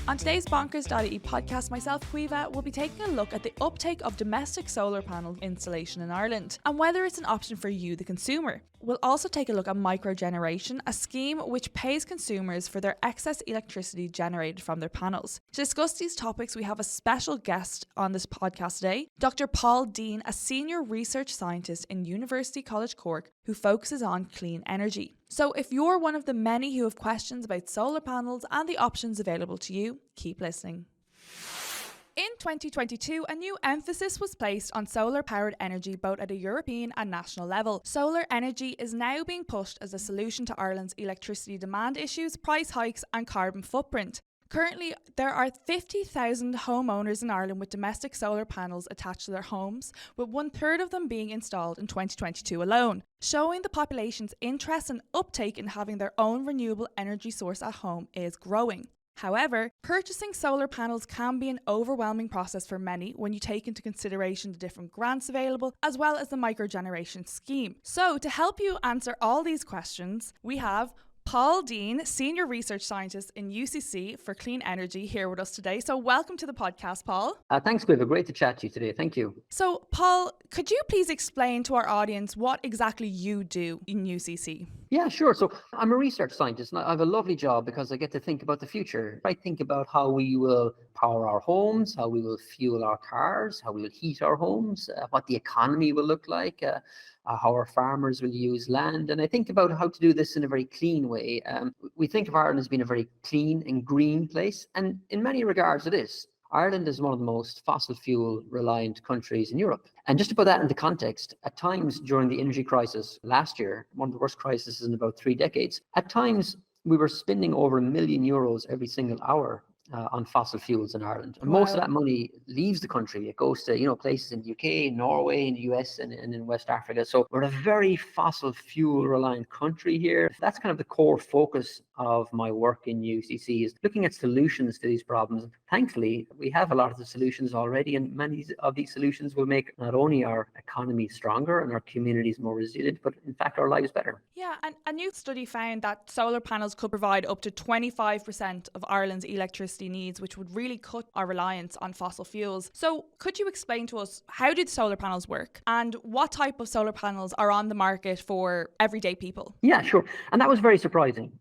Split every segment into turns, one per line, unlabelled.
On today's bonkers.ie podcast, myself, Caoimhe, will be taking a look at the uptake of domestic solar panel installation in Ireland and whether it's an option for you, the consumer. We'll also take a look at microgeneration, a scheme which pays consumers for their excess electricity generated from their panels. To discuss these topics, we have a special guest on this podcast today, Dr. Paul Deane, a senior research scientist in University College Cork who focuses on clean energy. So if you're one of the many who have questions about solar panels and the options available to you, keep listening. In 2022, a new emphasis was placed on solar-powered energy both at a European and national level. Solar energy is now being pushed as a solution to Ireland's electricity demand issues, price hikes and carbon footprint. Currently, there are 50,000 homeowners in Ireland with domestic solar panels attached to their homes, with 1/3 of them being installed in 2022 alone, showing the population's interest and uptake in having their own renewable energy source at home is growing. However, purchasing solar panels can be an overwhelming process for many when you take into consideration the different grants available as well as the microgeneration scheme. So, to help you answer all these questions, we have Paul Deane, Senior Research Scientist in UCC for Clean Energy, here with us today. So welcome to the podcast, Paul.
Thanks, Quiver. Great to chat to you today. Thank you.
So, Paul, could you please explain to our audience what exactly you do in UCC?
Yeah, sure. So I'm a research scientist and I have a lovely job because I get to think about the future. I think about how we will power our homes, how we will fuel our cars, how we will heat our homes, what the economy will look like, how our farmers will use land. And I think about how to do this in a very clean way. We think of Ireland as being a very clean and green place, and in many regards it is. Ireland is one of the most fossil fuel reliant countries in Europe. And just to put that into context, at times during the energy crisis last year, one of the worst crises in about 3 decades, at times we were spending over €1 million every single hour on fossil fuels in Ireland. And most of that money leaves the country. It goes to, places in the UK, Norway, in the US, and in West Africa. So we're a very fossil fuel reliant country here. That's kind of the core focus of my work in UCC, is looking at solutions to these problems. Thankfully, we have a lot of the solutions already, and many of these solutions will make not only our economy stronger and our communities more resilient, but in fact our lives better.
Yeah, and a new study found that solar panels could provide up to 25% of Ireland's electricity needs, which would really cut our reliance on fossil fuels. So could you explain to us, how do the solar panels work and what type of solar panels are on the market for everyday people?
Yeah, sure. And that was very surprising.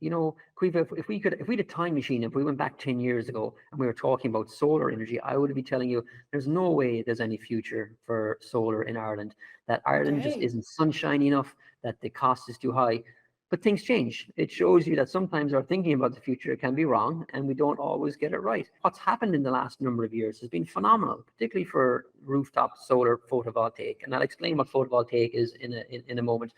Quiva, if we had a time machine, if we went back 10 years ago and we were talking about solar energy, I would be telling you there's no way there's any future for solar in Ireland, that Ireland just isn't sunshiny enough, that the cost is too high. But things change. It shows you that sometimes our thinking about the future can be wrong and we don't always get it right. What's happened in the last number of years has been phenomenal, particularly for rooftop solar photovoltaic. And I'll explain what photovoltaic is in a moment.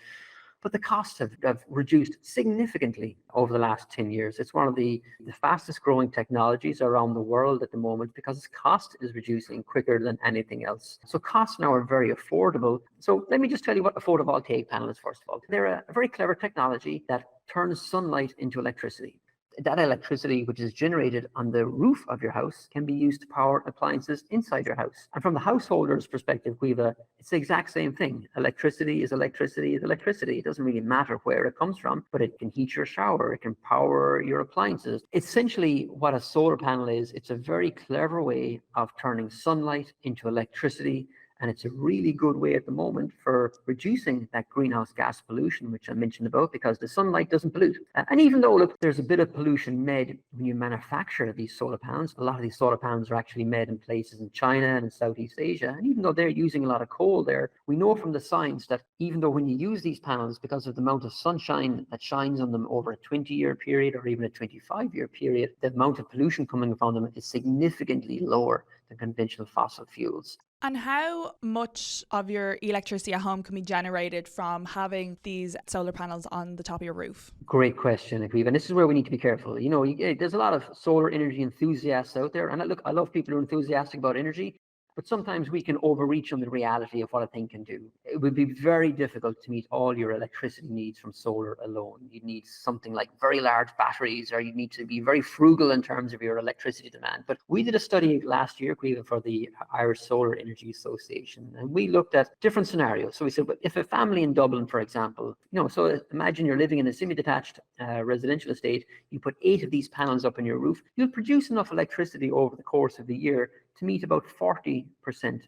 But the costs have reduced significantly over the last 10 years. It's one of the fastest growing technologies around the world at the moment because its cost is reducing quicker than anything else. So costs now are very affordable. So let me just tell you what a photovoltaic panel is, first of all. They're a very clever technology that turns sunlight into electricity. That electricity, which is generated on the roof of your house, can be used to power appliances inside your house. And from the householder's perspective, it's the exact same thing. Electricity is electricity is electricity. It doesn't really matter where it comes from, but it can heat your shower, it can power your appliances. Essentially, what a solar panel is, it's a very clever way of turning sunlight into electricity. And it's a really good way at the moment for reducing that greenhouse gas pollution, which I mentioned about, because the sunlight doesn't pollute. And even though, look, there's a bit of pollution made when you manufacture these solar panels, a lot of these solar panels are actually made in places in China and in Southeast Asia. And even though they're using a lot of coal there, we know from the science that even though when you use these panels, because of the amount of sunshine that shines on them over a 20-year period or even a 25-year period, the amount of pollution coming from them is significantly lower than conventional fossil fuels.
And how much of your electricity at home can be generated from having these solar panels on the top of your roof?
Great question, Aviva. And this is where we need to be careful. There's a lot of solar energy enthusiasts out there. And look, I love people who are enthusiastic about energy. but sometimes we can overreach on the reality of what a thing can do. It would be very difficult to meet all your electricity needs from solar alone. You'd need something like very large batteries, or you'd need to be very frugal in terms of your electricity demand. But we did a study last year, Caoimhe, for the Irish Solar Energy Association, and we looked at different scenarios. So we said, well, if a family in Dublin, for example, so imagine you're living in a semi-detached residential estate, you put 8 of these panels up on your roof, you'll produce enough electricity over the course of the year to meet about 40%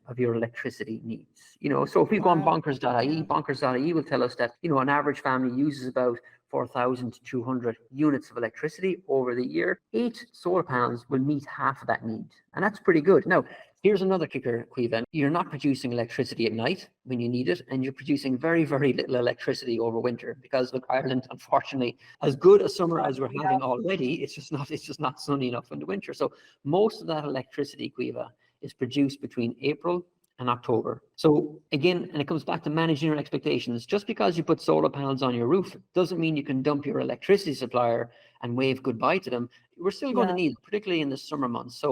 of your electricity needs. So if we go on bonkers.ie, bonkers.ie will tell us that, an average family uses about 4,200 units of electricity over the year. 8 solar panels will meet half of that need. And that's pretty good. Now, here's another kicker, Caoimhe. You're not producing electricity at night when you need it, and you're producing very, very little electricity over winter, because look, Ireland, unfortunately, as good a summer as we're having already, it's just not sunny enough in the winter. So most of that electricity, Caoimhe, is produced between April and October. So again, and it comes back to managing your expectations. Just because you put solar panels on your roof doesn't mean you can dump your electricity supplier and wave goodbye to them. We're still going to need it, particularly in the summer months.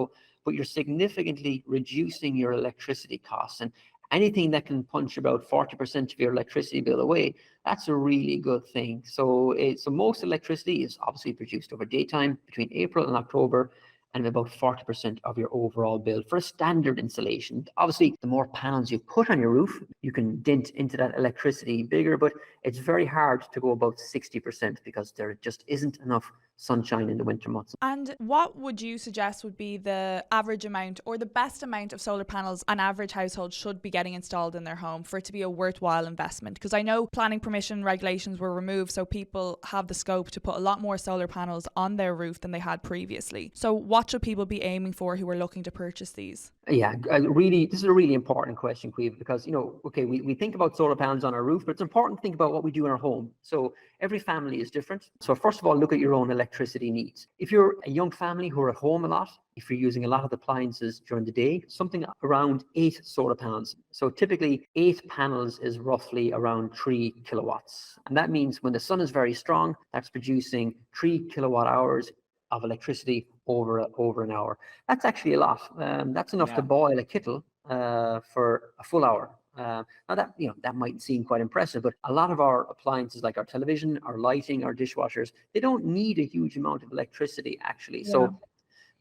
But you're significantly reducing your electricity costs, and anything that can punch about 40% of your electricity bill away, that's a really good thing. So most electricity is obviously produced over daytime between April and October, and about 40% of your overall bill for a standard installation. Obviously, the more panels you put on your roof, you can dent into that electricity bigger, but it's very hard to go above 60% because there just isn't enough sunshine in the winter months.
And what would you suggest would be the average amount or the best amount of solar panels an average household should be getting installed in their home for it to be a worthwhile investment? Because I know planning permission regulations were removed, so people have the scope to put a lot more solar panels on their roof than they had previously. So what should people be aiming for who are looking to purchase these?
Yeah, really, this is a really important question, Caoimhe, because, we think about solar panels on our roof, but it's important to think about what we do in our home. So every family is different. So first of all, look at your own electricity needs. If you're a young family who are at home a lot, if you're using a lot of appliances during the day, something around 8 solar panels. So typically 8 panels is roughly around 3 kilowatts. And that means when the sun is very strong, that's producing 3 kilowatt hours of electricity over an hour. That's actually a lot. That's enough to boil a kettle for a full hour. Now that might seem quite impressive, but a lot of our appliances, like our television, our lighting, our dishwashers, they don't need a huge amount of electricity actually. So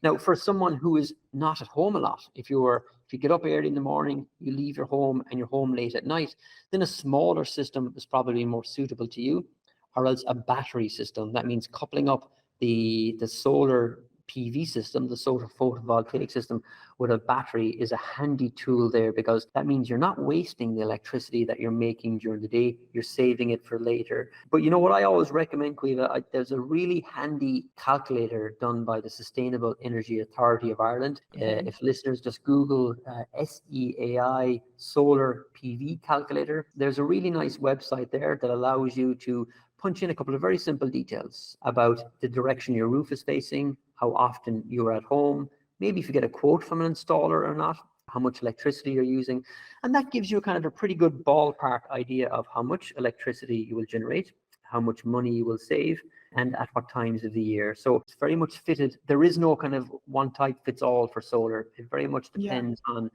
now, for someone who is not at home a lot, if you get up early in the morning, you leave your home and you're home late at night, then a smaller system is probably more suitable to you, or else a battery system. That means coupling up the solar PV system, the solar photovoltaic system, with a battery is a handy tool there, because that means you're not wasting the electricity that you're making during the day, you're saving it for later. But what I always recommend, Caoimhe, there's a really handy calculator done by the Sustainable Energy Authority of Ireland. If listeners just Google SEAI solar PV calculator, there's a really nice website there that allows you to punch in a couple of very simple details about the direction your roof is facing, how often you're at home, maybe if you get a quote from an installer or not, how much electricity you're using. And that gives you kind of a pretty good ballpark idea of how much electricity you will generate, how much money you will save, and at what times of the year. So it's very much fitted. There is no kind of one type fits all for solar. It very much depends on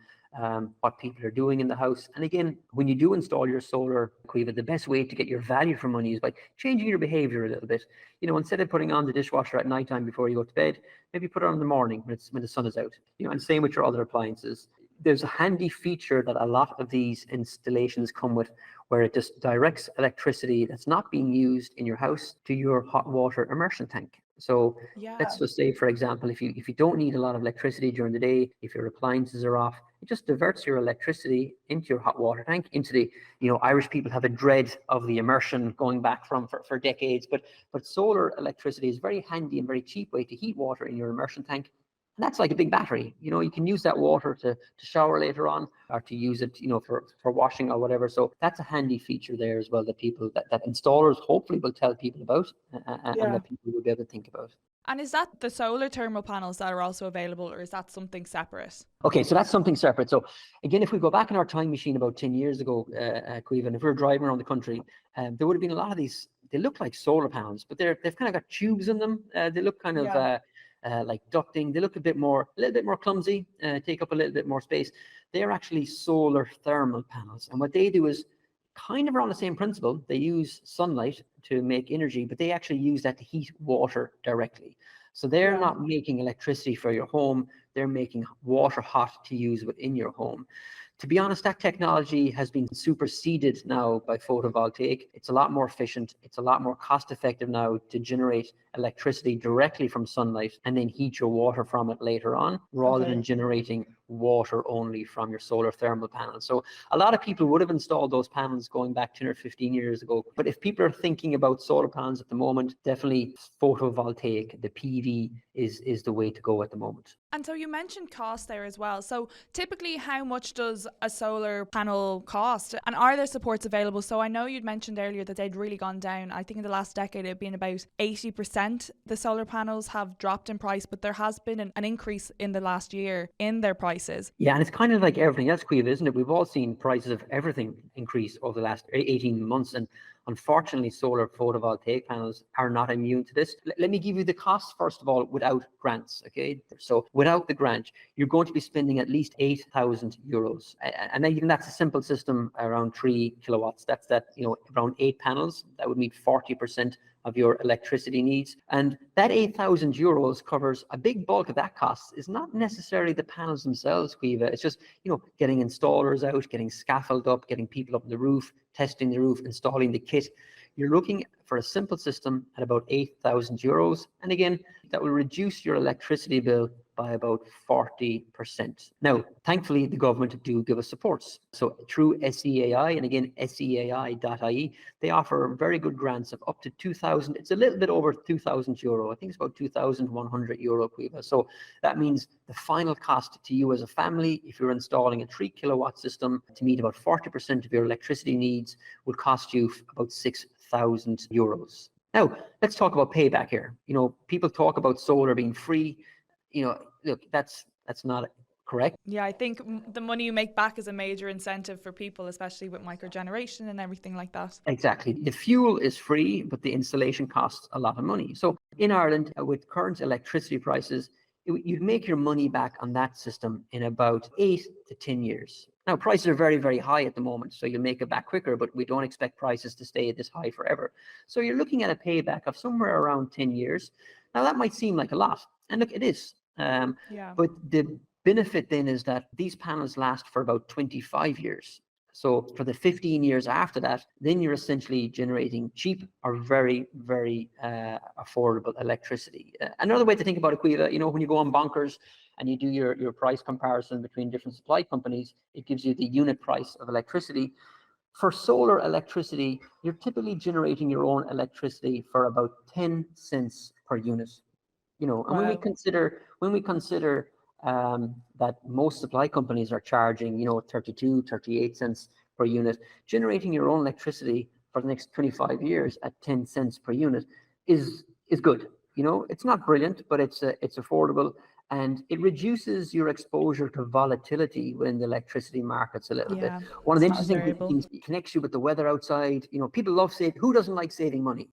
what people are doing in the house. And again, when you do install your solar, Caoimhe, the best way to get your value for money is by changing your behavior a little bit. Instead of putting on the dishwasher at nighttime before you go to bed, maybe put it on in the morning when the sun is out. And same with your other appliances. There's a handy feature that a lot of these installations come with, where it just directs electricity that's not being used in your house to your hot water immersion tank. So let's just say, for example, if you don't need a lot of electricity during the day, if your appliances are off, it just diverts your electricity into your hot water tank, into the, Irish people have a dread of the immersion going back for decades, but solar electricity is a very handy and very cheap way to heat water in your immersion tank. And that's like a big battery. You can use that water to shower later on, or to use it, for washing or whatever. So that's a handy feature there as well, that that installers hopefully will tell people about, and that people will be able to think about.
And is that the solar thermal panels that are also available, or is that something separate?
Okay, so that's something separate. So again, if we go back in our time machine about 10 years ago, Caoimhe, and if we were driving around the country, there would have been a lot of these. They look like solar panels, but they've kind of got tubes in them. They look kind of like ducting. They look a little bit more clumsy, take up a little bit more space. They're actually solar thermal panels. And what they do is kind of around the same principle. They use sunlight to make energy, but they actually use that to heat water directly. So they're not making electricity for your home. They're making water hot to use within your home. To be honest, that technology has been superseded now by photovoltaic. It's a lot more efficient. It's a lot more cost effective now to generate electricity directly from sunlight and then heat your water from it later on, rather than generating water only from your solar thermal panels. So a lot of people would have installed those panels going back 10 or 15 years ago. But if people are thinking about solar panels at the moment, definitely photovoltaic, the PV is the way to go at the moment.
And so you mentioned cost there as well. So typically, how much does a solar panel cost? And are there supports available? So I know you'd mentioned earlier that they'd really gone down. I think in the last decade, it'd been about 80%. The solar panels have dropped in price, but there has been an increase in the last year in their prices.
Yeah, and it's kind of like everything else, Caoimhe, isn't it? We've all seen prices of everything increase over the last 18 months. And unfortunately, solar photovoltaic panels are not immune to this. Let me give you the cost, first of all, without grants, okay? So without the grant, you're going to be spending at least €8,000. And even that's a simple system around 3 kilowatts. That's around 8 panels. That would meet 40% of your electricity needs. And that €8,000 covers a big bulk of that cost. Is not necessarily the panels themselves, Caoimhe. It's just, getting installers out, getting scaffold up, getting people up on the roof, testing the roof, installing the kit. You're looking for a simple system at about €8,000. And again, that will reduce your electricity bill by about 40%. Now, thankfully, the government do give us supports. So through SEAI, and again, seai.ie, they offer very good grants of up to 2,000. It's a little bit over €2,000. I think it's about €2,100, Caoimhe. So that means the final cost to you as a family, if you're installing a 3 kilowatt system to meet about 40% of your electricity needs, would cost you about €6,000. Now, let's talk about payback here. People talk about solar being free. Look, that's not correct.
Yeah, I think the money you make back is a major incentive for people, especially with microgeneration and everything like that.
Exactly. The fuel is free, but the installation costs a lot of money. So in Ireland, with current electricity prices, you'd make your money back on that system in about 8 to 10 years. Now, prices are very, very high at the moment, so you'll make it back quicker, but we don't expect prices to stay this high forever. So you're looking at a payback of somewhere around 10 years. Now, that might seem like a lot, and look, it is. But the benefit then is that these panels last for about 25 years. So for the 15 years after that, then you're essentially generating cheap or very, very affordable electricity. Another way to think about it, Caoimhe, when you go on Bonkers and you do your price comparison between different supply companies, it gives you the unit price of electricity. For solar electricity, you're typically generating your own electricity for about 10 cents per unit. And wow. when we consider that most supply companies are charging 32, 38 cents per unit, generating your own electricity for the next 25 years at 10 cents per unit is good. It's not brilliant, but it's affordable, and it reduces your exposure to volatility within the electricity markets a little bit. One of the interesting things, it connects you with the weather outside. People love who doesn't like saving money?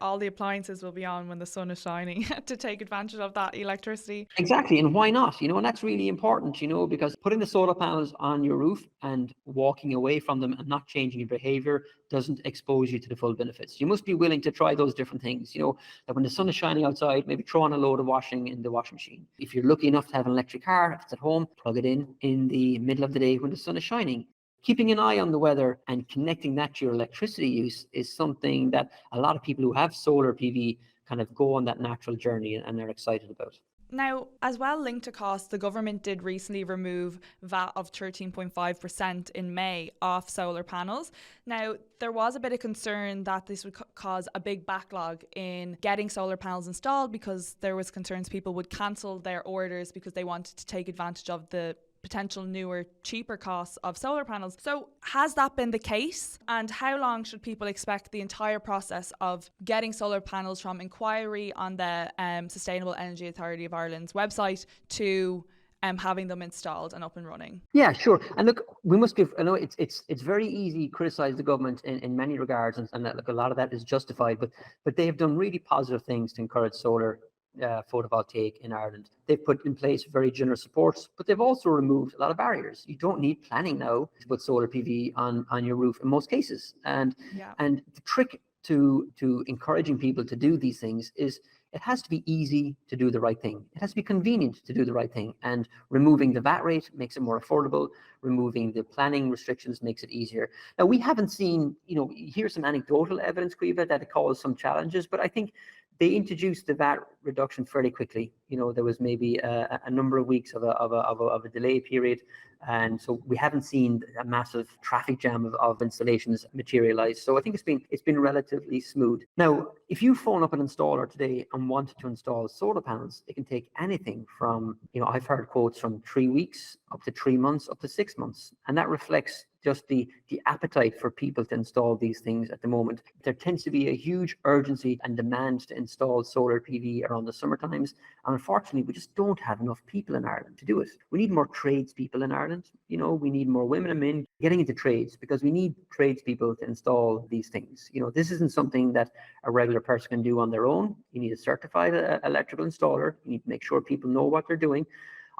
All the appliances will be on when the sun is shining to take advantage of that electricity.
Exactly, and why not? And that's really important, because putting the solar panels on your roof and walking away from them and not changing your behavior doesn't expose you to the full benefits. You must be willing to try those different things, that when the sun is shining outside, maybe throw on a load of washing in the washing machine. If you're lucky enough to have an electric car, if it's at home, plug it in the middle of the day when the sun is shining. Keeping an eye on the weather and connecting that to your electricity use is something that a lot of people who have solar PV kind of go on that natural journey and they're excited about.
Now, as well linked to costs, the government did recently remove VAT of 13.5% in May off solar panels. Now, there was a bit of concern that this would cause a big backlog in getting solar panels installed, because there was concerns people would cancel their orders because they wanted to take advantage of the potential newer, cheaper costs of solar panels. So has that been the case? And how long should people expect the entire process of getting solar panels from inquiry on the Sustainable Energy Authority of Ireland's website to having them installed and up and running?
Yeah, sure. And look, we must give, I know it's very easy to criticize the government in many regards, and look, a lot of that is justified, but they have done really positive things to encourage solar photovoltaic in Ireland. They've put in place very generous supports, but they've also removed a lot of barriers. You don't need planning now to put solar PV on your roof in most cases. And the trick to encouraging people to do these things is it has to be easy to do the right thing. It has to be convenient to do the right thing. And removing the VAT rate makes it more affordable. Removing the planning restrictions makes it easier. Now, we haven't seen, here's some anecdotal evidence, Caoimhe, that it caused some challenges, but I think they introduced the VAT reduction fairly quickly. There was maybe a number of weeks of a delay period. And so we haven't seen a massive traffic jam of installations materialize. So I think it's been relatively smooth. Now, if you phone up an installer today and want to install solar panels, it can take anything from, I've heard quotes from 3 weeks up to 3 months, up to 6 months. And that reflects just the appetite for people to install these things at the moment. There tends to be a huge urgency and demand to install solar PV around the summer times. And unfortunately, we just don't have enough people in Ireland to do it. We need more tradespeople in Ireland. We need more women and men getting into trades, because we need tradespeople to install these things. This isn't something that a regular person can do on their own. You need a certified electrical installer. You need to make sure people know what they're doing.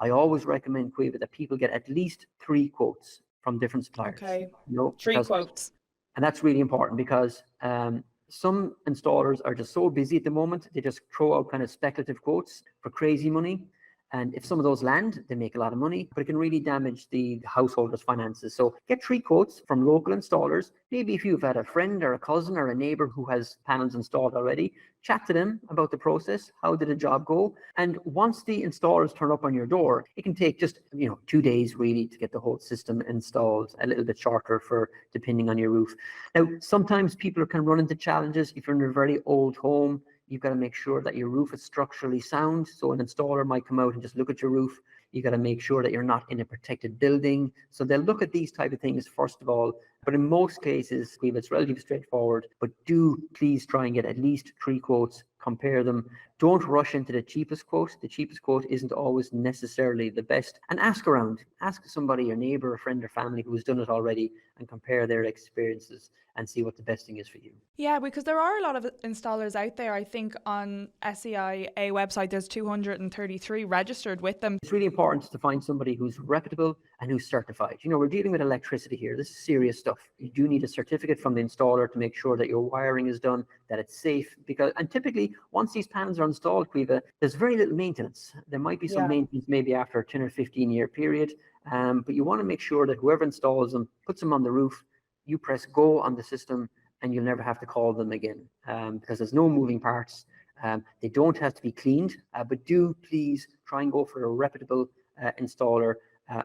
I always recommend, Caoimhe, that people get at least 3 quotes from different suppliers.
Okay. 3 quotes.
And that's really important, because some installers are just so busy at the moment, they just throw out kind of speculative quotes for crazy money. And if some of those land, they make a lot of money, but it can really damage the householder's finances. So get 3 quotes from local installers. Maybe if you've had a friend or a cousin or a neighbor who has panels installed already, chat to them about the process. How did the job go? And once the installers turn up on your door, it can take just 2 days really to get the whole system installed, a little bit shorter depending on your roof. Now, sometimes people can run into challenges. If you're in a very old home, you've got to make sure that your roof is structurally sound. So an installer might come out and just look at your roof. You got to make sure that you're not in a protected building. So they'll look at these type of things first of all. But in most cases, it's relatively straightforward. But do please try and get at least 3 quotes, compare them. Don't rush into the cheapest quote. The cheapest quote isn't always necessarily the best. And ask around. Ask somebody, your neighbor, a friend or family who has done it already, and compare their experiences and see what the best thing is for you.
Yeah, because there are a lot of installers out there. I think on SEIA website, there's 233 registered with them.
It's really important to find somebody who's reputable and who's certified. We're dealing with electricity here. This is serious stuff. You do need a certificate from the installer to make sure that your wiring is done, that it's safe. And typically, once these panels are installed, Caoimhe, there's very little maintenance. There might be some maintenance maybe after a 10 or 15 year period. But you want to make sure that whoever installs them, puts them on the roof, you press go on the system, and you'll never have to call them again, because there's no moving parts. They don't have to be cleaned, but do please try and go for a reputable installer.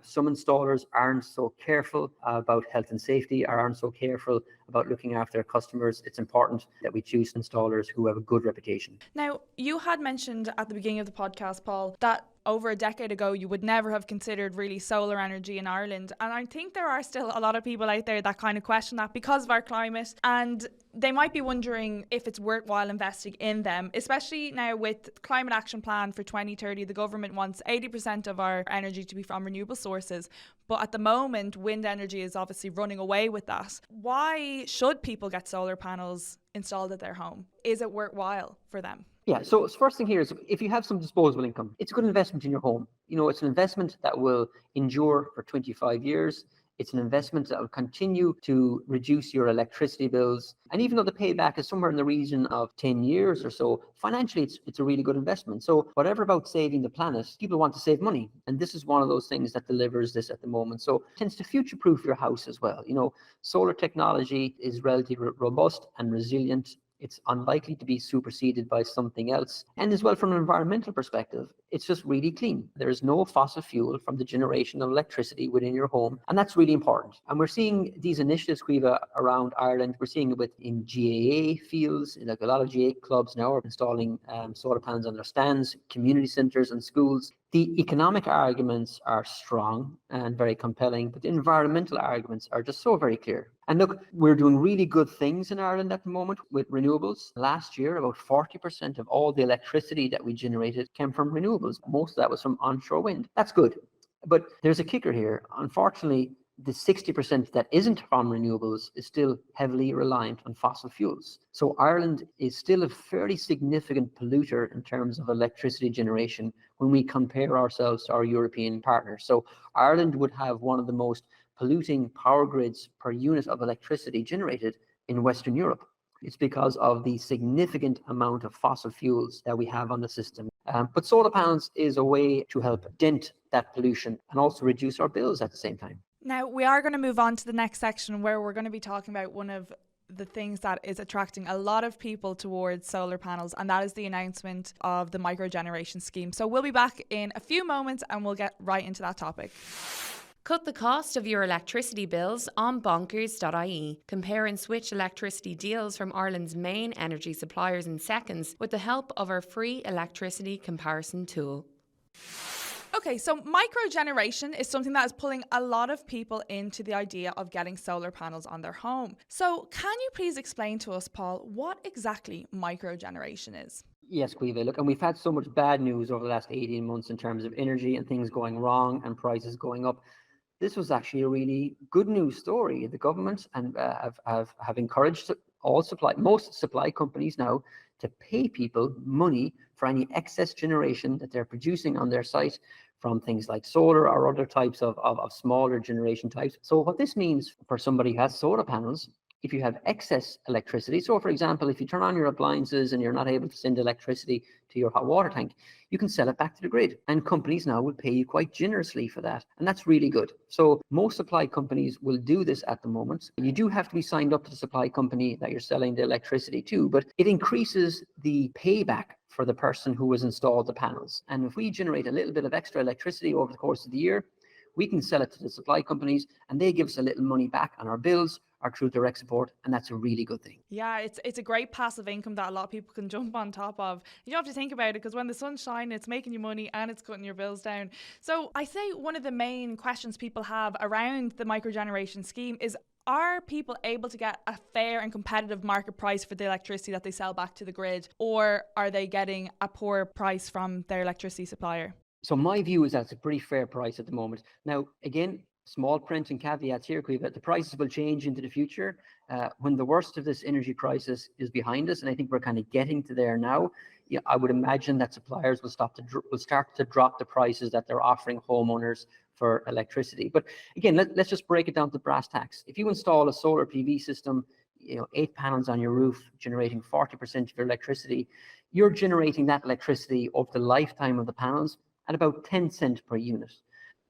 Some installers aren't so careful about health and safety, or aren't so careful about looking after their customers. It's important that we choose installers who have a good reputation.
Now, you had mentioned at the beginning of the podcast, Paul, that over a decade ago, you would never have considered really solar energy in Ireland. And I think there are still a lot of people out there that kind of question that because of our climate. And they might be wondering if it's worthwhile investing in them, especially now with Climate Action Plan for 2030. The government wants 80% of our energy to be from renewable sources. But at the moment, wind energy is obviously running away with that. Why should people get solar panels installed at their home? Is it worthwhile for them?
Yeah, so first thing here is, if you have some disposable income, it's a good investment in your home. It's an investment that will endure for 25 years. It's an investment that will continue to reduce your electricity bills. And even though the payback is somewhere in the region of 10 years or so, financially, it's a really good investment. So whatever about saving the planet, people want to save money. And this is one of those things that delivers this at the moment. So it tends to future-proof your house as well. Solar technology is relatively robust and resilient. It's unlikely to be superseded by something else. And as well, from an environmental perspective, it's just really clean. There's no fossil fuel from the generation of electricity within your home. And that's really important. And we're seeing these initiatives, Caoimhe, around Ireland. We're seeing it in GAA fields. Like a lot of GAA clubs now are installing solar panels on their stands, community centres and schools. The economic arguments are strong and very compelling, but the environmental arguments are just so very clear. And look, we're doing really good things in Ireland at the moment with renewables. Last year, about 40% of all the electricity that we generated came from renewables. Most of that was from onshore wind. That's good. But there's a kicker here. Unfortunately, the 60% that isn't from renewables is still heavily reliant on fossil fuels. So Ireland is still a fairly significant polluter in terms of electricity generation when we compare ourselves to our European partners. So Ireland would have one of the most polluting power grids per unit of electricity generated in Western Europe. It's because of the significant amount of fossil fuels that we have on the system. But solar panels is a way to help dent that pollution and also reduce our bills at the same time.
Now, we are going to move on to the next section where we're going to be talking about one of the things that is attracting a lot of people towards solar panels, and that is the announcement of the microgeneration scheme. So we'll be back in a few moments and we'll get right into that topic.
Cut the cost of your electricity bills on bonkers.ie. Compare and switch electricity deals from Ireland's main energy suppliers in seconds with the help of our free electricity comparison tool.
Okay, so microgeneration is something that is pulling a lot of people into the idea of getting solar panels on their home. So can you please explain to us, Paul, what exactly microgeneration is?
Yes, Caoimhe. Look, and we've had so much bad news over the last 18 months in terms of energy and things going wrong and prices going up. This was actually a really good news story. The government and have encouraged most supply companies now to pay people money for any excess generation that they're producing on their site from things like solar or other types of smaller generation types. So what this means for somebody who has solar panels, if you have excess electricity, so for example, if you turn on your appliances and you're not able to send electricity to your hot water tank, you can sell it back to the grid. And companies now will pay you quite generously for that. And that's really good. So most supply companies will do this at the moment. You do have to be signed up to the supply company that you're selling the electricity to, but it increases the payback for the person who has installed the panels. And if we generate a little bit of extra electricity over the course of the year, we can sell it to the supply companies and they give us a little money back on our bills or through direct support, and that's a really good thing.
Yeah, it's a great passive income that a lot of people can jump on top of. You don't have to think about it because when the sun's shining, it's making you money and it's cutting your bills down. So I say one of the main questions people have around the microgeneration scheme is, are people able to get a fair and competitive market price for the electricity that they sell back to the grid, or are they getting a poor price from their electricity supplier?
So my view is that it's a pretty fair price at the moment. Now, again, small print and caveats here, Caoimhe, the prices will change into the future when the worst of this energy crisis is behind us, and I think we're kind of getting to there now. Yeah, I would imagine that suppliers will start to drop the prices that they're offering homeowners for electricity. But again, let's just break it down to brass tacks. If you install a solar PV system, 8 panels on your roof generating 40% of your electricity, you're generating that electricity over the lifetime of the panels at about 10 cents per unit.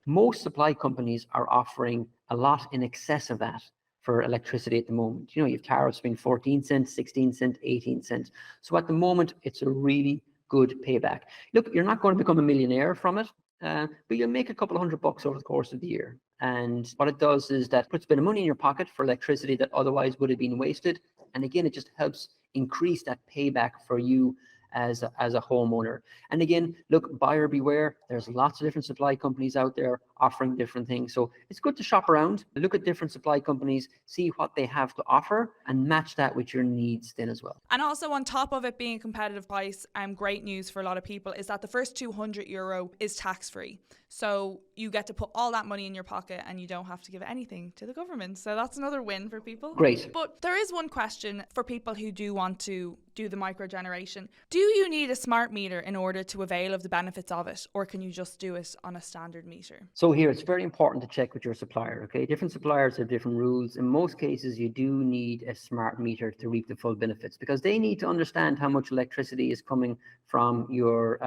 Most supply companies are offering a lot in excess of that for electricity at the moment. You have tariffs between 14 cents, 16 cents, 18 cents. So at the moment, it's a really good payback. Look, you're not going to become a millionaire from it, but you'll make a couple of $100 over the course of the year. And what it does is that puts a bit of money in your pocket for electricity that otherwise would have been wasted. And again, it just helps increase that payback for you as a homeowner. And again, look, buyer beware. There's lots of different supply companies out there offering different things. So it's good to shop around, look at different supply companies, see what they have to offer and match that with your needs then as well.
And also on top of it being a competitive price, great news for a lot of people is that the first €200 is tax-free. So you get to put all that money in your pocket and you don't have to give anything to the government. So that's another win for people.
Great.
But there is one question for people who do want to do the microgeneration. Do you need a smart meter in order to avail of the benefits of it, or can you just do it on a standard meter?
So here, it's very important to check with your supplier, okay? Different suppliers have different rules. In most cases, you do need a smart meter to reap the full benefits because they need to understand how much electricity is coming from your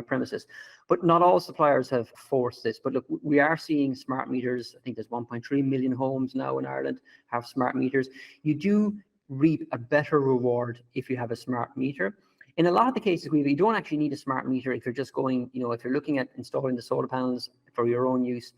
premises. But not all suppliers have forced this. But look, we are seeing smart meters. I think there's 1.3 million homes now in Ireland have smart meters. You do reap a better reward if you have a smart meter. In a lot of the cases, you don't actually need a smart meter if you're just going, if you're looking at installing the solar panels for your own use,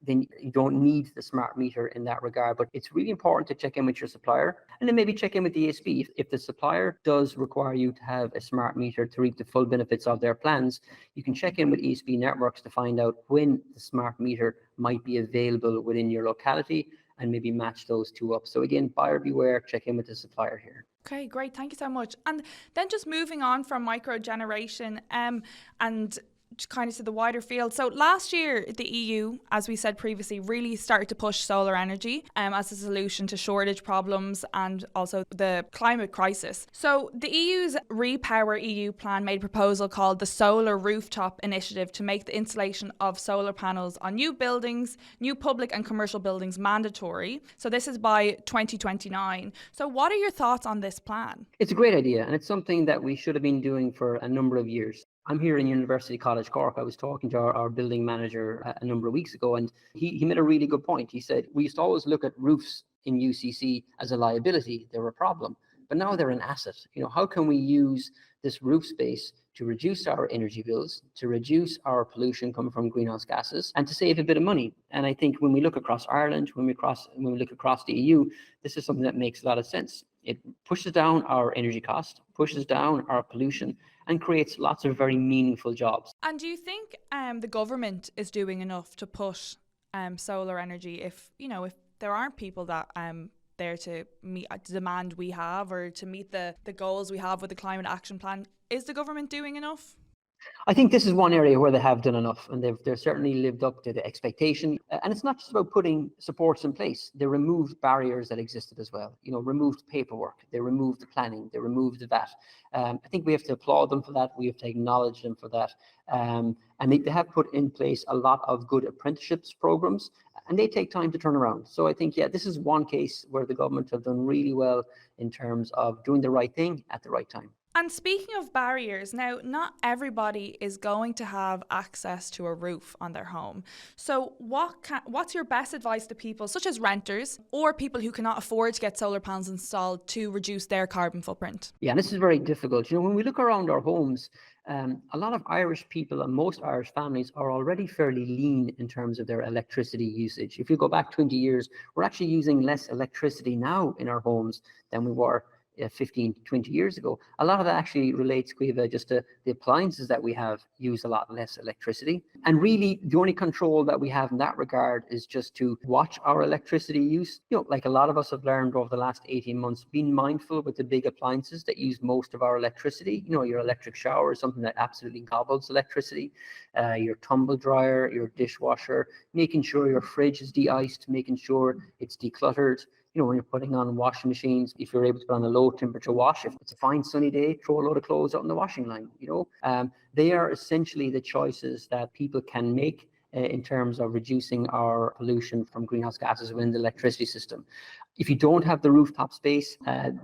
then you don't need the smart meter in that regard. But it's really important to check in with your supplier and then maybe check in with the ESB. If the supplier does require you to have a smart meter to reap the full benefits of their plans, you can check in with ESB networks to find out when the smart meter might be available within your locality and maybe match those two up. So again, buyer beware, check in with the supplier here.
Okay, great. Thank you so much. And then just moving on from microgeneration, and kind of to the wider field. So last year, the EU, as we said previously, really started to push solar energy as a solution to shortage problems and also the climate crisis. So the EU's Repower EU plan made a proposal called the Solar Rooftop Initiative to make the installation of solar panels on new buildings, new public and commercial buildings mandatory. So this is by 2029. So what are your thoughts on this plan?
It's a great idea, and it's something that we should have been doing for a number of years. I'm here in University College Cork. I was talking to our building manager a number of weeks ago, and he made a really good point. He said, we used to always look at roofs in UCC as a liability. They were a problem, but now they're an asset. How can we use this roof space to reduce our energy bills, to reduce our pollution coming from greenhouse gases, and to save a bit of money? And I think when we look across Ireland, when we look across the EU, this is something that makes a lot of sense. It pushes down our energy cost, pushes down our pollution, and creates lots of very meaningful jobs.
And do you think the government is doing enough to push solar energy if there aren't people that there to meet a demand we have or to meet the goals we have with the climate action plan? Is the government doing enough?
I think this is one area where they have done enough, and they've certainly lived up to the expectation. And it's not just about putting supports in place. They removed barriers that existed as well. Removed paperwork. They removed the planning. They removed that. I think we have to applaud them for that. We have to acknowledge them for that. And they have put in place a lot of good apprenticeships programs, and they take time to turn around. So I think, this is one case where the government have done really well in terms of doing the right thing at the right time.
And speaking of barriers, now not everybody is going to have access to a roof on their home. So what's your best advice to people such as renters or people who cannot afford to get solar panels installed to reduce their carbon footprint?
Yeah, this is very difficult. When we look around our homes, a lot of Irish people and most Irish families are already fairly lean in terms of their electricity usage. If you go back 20 years, we're actually using less electricity now in our homes than we were 15, 20 years ago. A lot of that actually relates, Caoimhe, just to the appliances that we have use a lot less electricity. And really, the only control that we have in that regard is just to watch our electricity use. Like a lot of us have learned over the last 18 months, being mindful with the big appliances that use most of our electricity. Your electric shower is something that absolutely gobbles electricity. Your tumble dryer, your dishwasher, making sure your fridge is de-iced, making sure it's decluttered. When you're putting on washing machines, if you're able to put on a low temperature wash, if it's a fine sunny day, throw a load of clothes out in the washing line. They are essentially the choices that people can make in terms of reducing our pollution from greenhouse gases within the electricity system. If you don't have the rooftop space,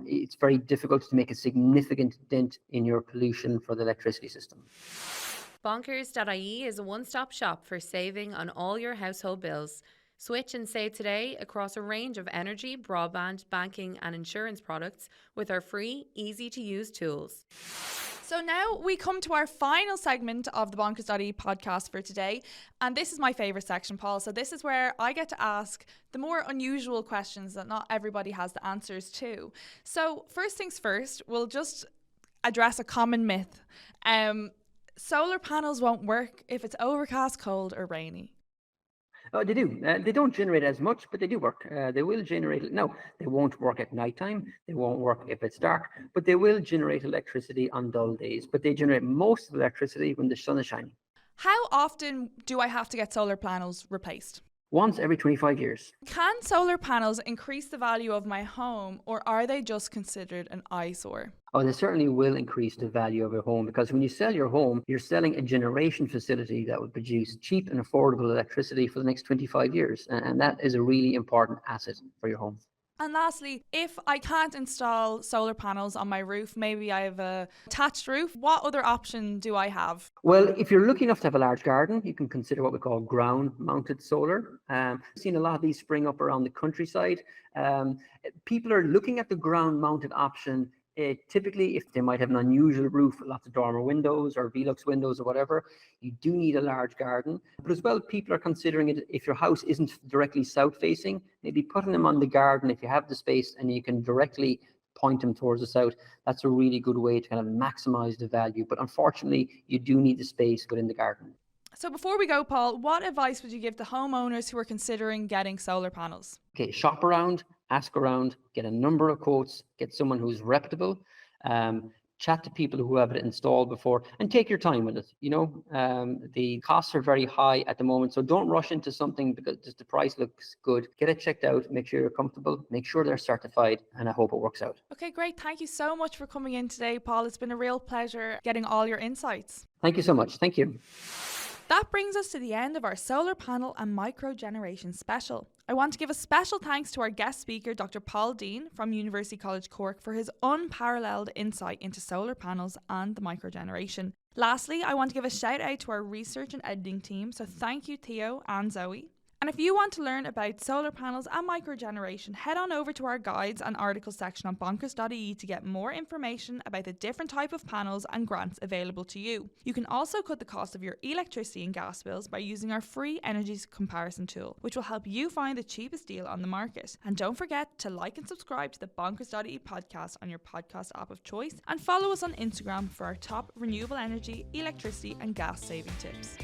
it's very difficult to make a significant dent in your pollution for the electricity system.
Bonkers.ie is a one-stop shop for saving on all your household bills. Switch and save today across a range of energy, broadband, banking and insurance products with our free, easy-to-use tools.
So now we come to our final segment of the bonkers.ie podcast for today. And this is my favourite section, Paul. So this is where I get to ask the more unusual questions that not everybody has the answers to. So first things first, we'll just address a common myth. Solar panels won't work if it's overcast, cold or rainy.
Oh, they do. They don't generate as much, but they do work. They will generate. No, they won't work at nighttime. They won't work if it's dark, but they will generate electricity on dull days. But they generate most of the electricity when the sun is shining.
How often do I have to get solar panels replaced?
Once every 25 years.
Can solar panels increase the value of my home, or are they just considered an eyesore?
Oh, they certainly will increase the value of your home, because when you sell your home, you're selling a generation facility that will produce cheap and affordable electricity for the next 25 years. And that is a really important asset for your home.
And lastly, if I can't install solar panels on my roof, maybe I have a attached roof, what other option do I have?
Well, if you're lucky enough to have a large garden, you can consider what we call ground-mounted solar. I've seen a lot of these spring up around the countryside. People are looking at the ground-mounted option. Typically, if they might have an unusual roof with lots of dormer windows or Velux windows or whatever, you do need a large garden. But as well, people are considering it if your house isn't directly south-facing, maybe putting them on the garden if you have the space and you can directly point them towards the south. That's a really good way to kind of maximize the value. But unfortunately, you do need the space within the garden.
So before we go, Paul, what advice would you give to homeowners who are considering getting solar panels?
Okay, shop around, ask around, get a number of quotes, get someone who's reputable. chat to people who have it installed before, and take your time with it. The costs are very high at the moment, so don't rush into something because just the price looks good. Get it checked out, make sure you're comfortable, make sure they're certified, and I hope it works out.
Okay, great. Thank you so much for coming in today, Paul. It's been a real pleasure getting all your insights.
Thank you so much. Thank you.
That brings us to the end of our solar panel and micro generation special. I want to give a special thanks to our guest speaker, Dr. Paul Deane from University College Cork, for his unparalleled insight into solar panels and the micro generation. Lastly, I want to give a shout out to our research and editing team, so thank you Theo and Zoe. And if you want to learn about solar panels and microgeneration, head on over to our guides and articles section on bonkers.ie to get more information about the different type of panels and grants available to you. You can also cut the cost of your electricity and gas bills by using our free energy comparison tool, which will help you find the cheapest deal on the market. And don't forget to like and subscribe to the bonkers.ie podcast on your podcast app of choice, and follow us on Instagram for our top renewable energy, electricity and gas saving tips.